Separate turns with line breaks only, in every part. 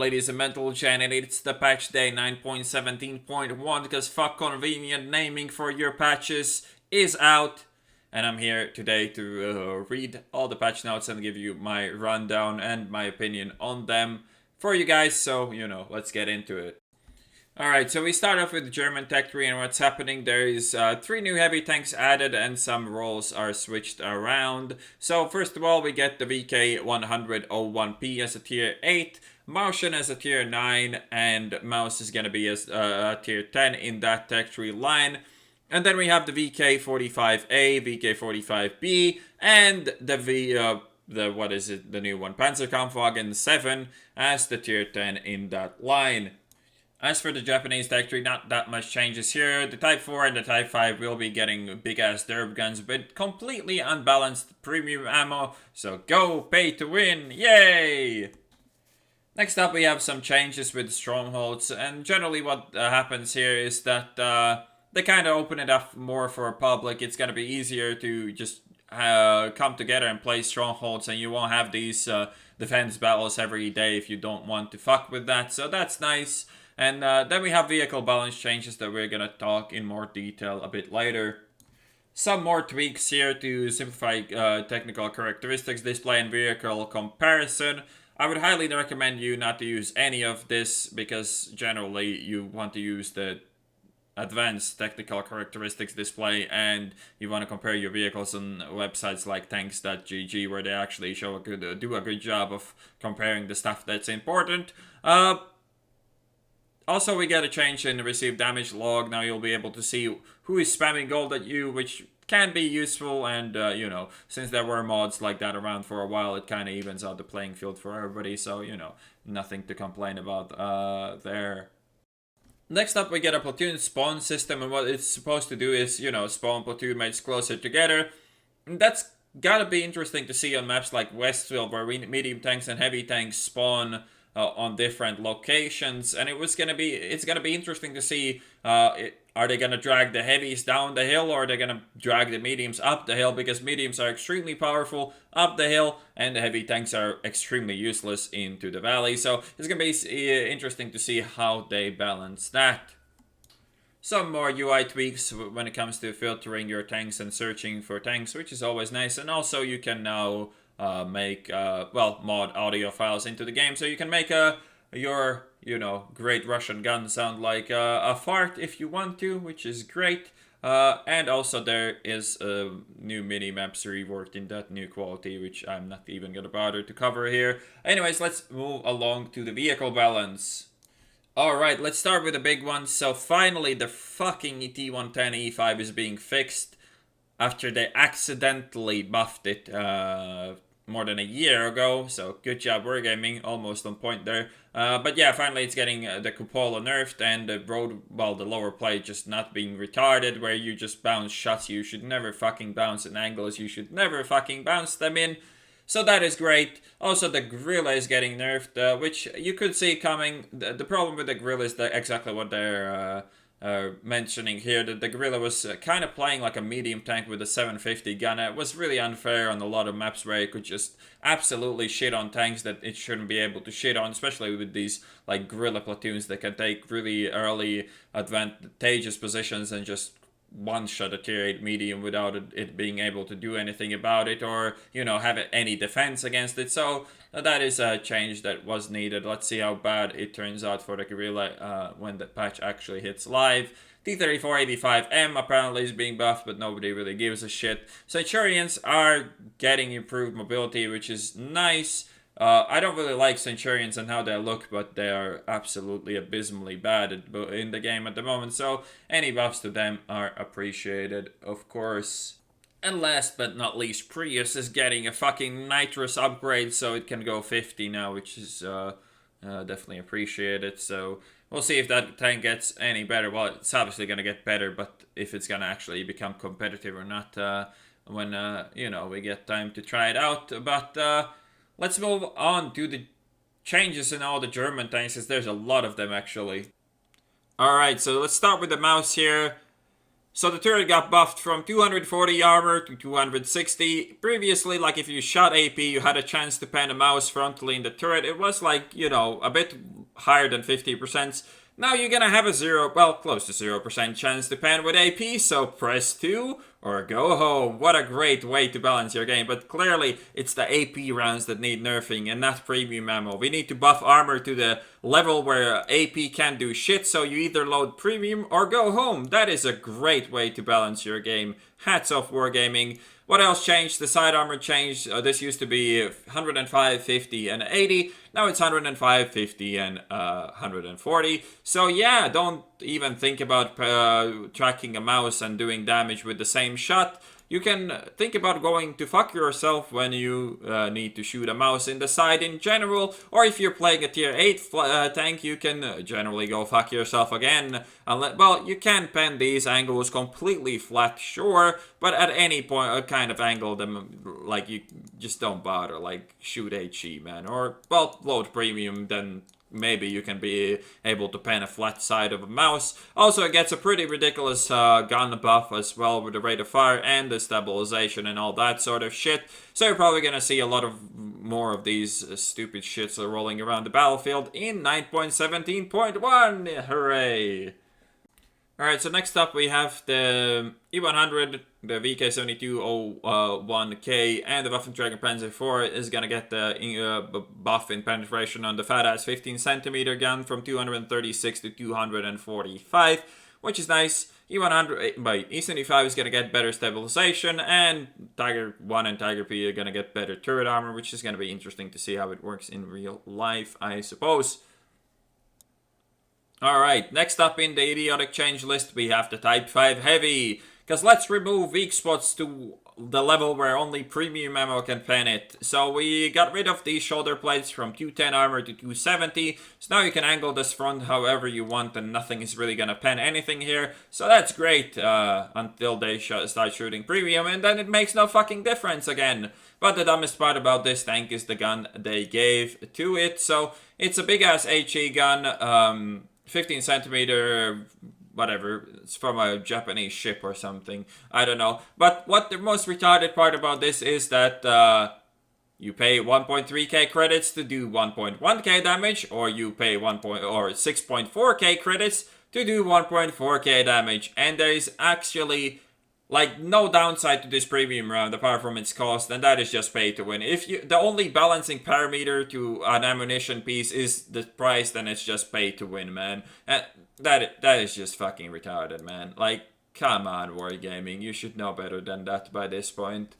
ladies and mental Jan, and it's the patch day 9.17.1 because fuck convenient naming for your patches is out. And I'm here today to read all the patch notes and give you my rundown and my opinion on them for you guys. So, let's get into it. Alright, so we start off with the German tech tree and what's happening. There is 3 new heavy tanks added and some roles are switched around. So first of all, we get the VK100-01P as a tier 8, Motion as a tier 9, and Mouse is going to be as a tier 10 in that tech tree line. And then we have the VK45A, VK45B, and the the new one, Panzerkampfwagen 7 as the tier 10 in that line. As for the Japanese tech tree, not that much changes here. The Type 4 and the Type 5 will be getting big-ass derp guns, but completely unbalanced premium ammo, so go pay to win, yay! Next up, we have some changes with Strongholds, and generally what happens here is that they kind of open it up more for public. It's going to be easier to just come together and play Strongholds, and you won't have these defense battles every day if you don't want to fuck with that, so that's nice. And then we have vehicle balance changes that we're gonna talk in more detail a bit later. Some more tweaks here to simplify technical characteristics, display, and vehicle comparison. I would highly recommend you not to use any of this because generally you want to use the advanced technical characteristics display and you want to compare your vehicles on websites like tanks.gg where they actually do a good job of comparing the stuff that's important. Also, we get a change in the received damage log. Now you'll be able to see who is spamming gold at you, which can be useful. And, since there were mods like that around for a while, it kind of evens out the playing field for everybody. So, nothing to complain about there. Next up, we get a platoon spawn system. And what it's supposed to do is, spawn platoon mates closer together. And that's gotta be interesting to see on maps like Westfield, where medium tanks and heavy tanks spawn on different locations, and it's gonna be interesting to see are they gonna drag the heavies down the hill or are they gonna drag the mediums up the hill, because mediums are extremely powerful up the hill and the heavy tanks are extremely useless into the valley. So it's gonna be interesting to see how they balance that. Some more UI tweaks when it comes to filtering your tanks and searching for tanks, which is always nice. And also you can now make mod audio files into the game, so you can make your great Russian gun sound like a fart if you want to, which is great. And also there is new mini maps reworked in that new quality, which I'm not even gonna bother to cover here. Anyways, let's move along to the vehicle balance. Alright, let's start with the big one. So finally the fucking T110 E5 is being fixed after they accidentally buffed it more than a year ago. So good job Wargaming, almost on point there. But yeah, finally it's getting the cupola nerfed and the the lower plate just not being retarded, where you just bounce shots you should never fucking bounce in angles you should never fucking bounce them in. So that is great. Also, the Gorilla is getting nerfed, which you could see coming. The problem with the Gorilla is exactly what they're mentioning here, that the Gorilla was kind of playing like a medium tank with a 750 gun. It was really unfair on a lot of maps where it could just absolutely shit on tanks that it shouldn't be able to shit on, especially with these like Gorilla platoons that can take really early advantageous positions and just one-shot a tier 8 medium without it being able to do anything about it or, have any defense against it. So that is a change that was needed. Let's see how bad it turns out for the Gorilla when the patch actually hits live. T-3485M apparently is being buffed, but nobody really gives a shit. Centurions are getting improved mobility, which is nice. I don't really like Centurions and how they look, but they are absolutely abysmally bad in the game at the moment, so any buffs to them are appreciated, of course. And last but not least, Prius is getting a fucking nitrous upgrade, so it can go 50 now, which is definitely appreciated. So we'll see if that tank gets any better. Well, it's obviously going to get better, but if it's going to actually become competitive or not when, we get time to try it out. But let's move on to the changes in all the German tanks, because there's a lot of them actually. Alright, so let's start with the mouse here. So the turret got buffed from 240 armor to 260. Previously, like if you shot AP, you had a chance to pan a mouse frontally in the turret. It was like, you know, a bit higher than 50%. Now you're gonna have a close to 0% chance to pan with AP, so press 2 or go home. What a great way to balance your game, but clearly it's the AP rounds that need nerfing and not premium ammo. We need to buff armor to the level where AP can't do shit, so you either load premium or go home. That is a great way to balance your game. Hats off Wargaming. What else changed? The side armor changed. This used to be 105, 50, and 80. Now it's 105, 50, and 140. So yeah, don't even think about tracking a mouse and doing damage with the same shot. You can think about going to fuck yourself when you need to shoot a mouse in the side in general, or if you're playing a tier 8 tank, you can generally go fuck yourself again. Well, you can pen these angles completely flat, sure, but at any point, kind of angle them, like, you just don't bother, like, shoot HE, man, or, well, load premium, then maybe you can be able to pen a flat side of a mouse. Also, it gets a pretty ridiculous gun buff as well with the rate of fire and the stabilization and all that sort of shit. So you're probably gonna see a lot of more of these stupid shits rolling around the battlefield in 9.17.1. Hooray! Alright, so next up we have the E100, the VK7201K, and the Waffentrager Panzer IV is gonna get the buff in penetration on the fat-ass 15cm gun from 236 to 245, which is nice. E75 is gonna get better stabilization, and Tiger 1 and Tiger P are gonna get better turret armor, which is gonna be interesting to see how it works in real life, I suppose. Alright, next up in the idiotic change list, we have the Type 5 Heavy. Because let's remove weak spots to the level where only premium ammo can pen it. So we got rid of these shoulder plates from 210 armor to 270. So now you can angle this front however you want and nothing is really gonna pen anything here. So that's great until they start shooting premium, and then it makes no fucking difference again. But the dumbest part about this tank is the gun they gave to it. So it's a big ass HE gun. 15cm, whatever, it's from a Japanese ship or something, I don't know. But what the most retarded part about this is that you pay 1.3k credits to do 1.1k damage, or you pay 6.4k credits to do 1.4k damage, and there is actually like no downside to this premium round apart from its cost, and that is just pay to win. If the only balancing parameter to an ammunition piece is the price, then it's just pay to win, man. And that is just fucking retarded, man. Like, come on, Wargaming, you should know better than that by this point.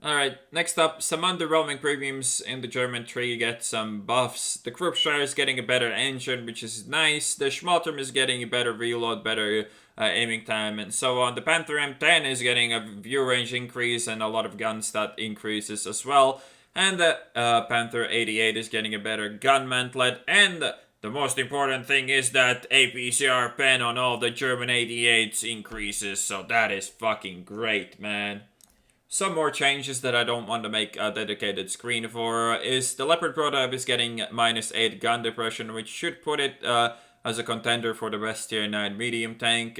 Alright, next up, some underwhelming premiums in the German tree get some buffs. The Kruppstreifer is getting a better engine, which is nice. The Schmaltern is getting a better reload, better aiming time, and so on. The Panther M10 is getting a view range increase and a lot of gun stat increases as well. And the Panther 88 is getting a better gun mantlet. And the most important thing is that APCR pen on all the German 88s increases. So that is fucking great, man. Some more changes that I don't want to make a dedicated screen for is the Leopard prototype is getting -8 gun depression, which should put it as a contender for the best tier 9 medium tank.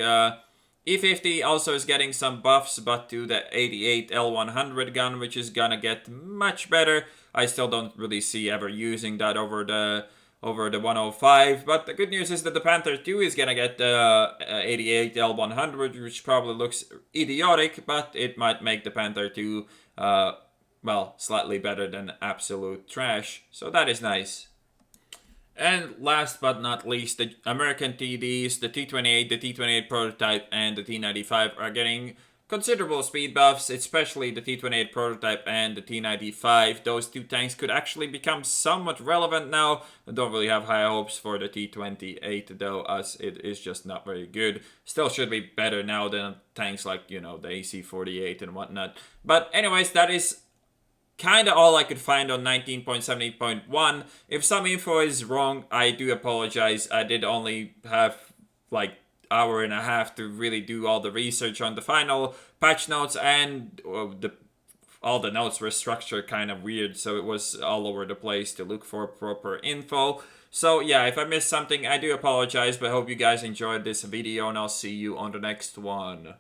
E50 also is getting some buffs, but to the 88 L100 gun, which is gonna get much better. I still don't really see ever using that over the 105, but the good news is that the Panther 2 is gonna get the 88 L100, which probably looks idiotic, but it might make the Panther 2, well, slightly better than absolute trash, so that is nice. And last but not least, the American TDs, the T28, the T28 prototype, and the T95 are getting considerable speed buffs, especially the T28 prototype and the T95. Those two tanks could actually become somewhat relevant now. I don't really have high hopes for the T28 though, as it is just not very good. Still should be better now than tanks like, you know, the AC-48 and whatnot. But anyways, that is kind of all I could find on 19.70.1. If some info is wrong, I do apologize. I did only have like hour and a half to really do all the research on the final patch notes, and all the notes were structured kind of weird, so it was all over the place to look for proper info. So yeah, if I missed something, I do apologize, but I hope you guys enjoyed this video, and I'll see you on the next one.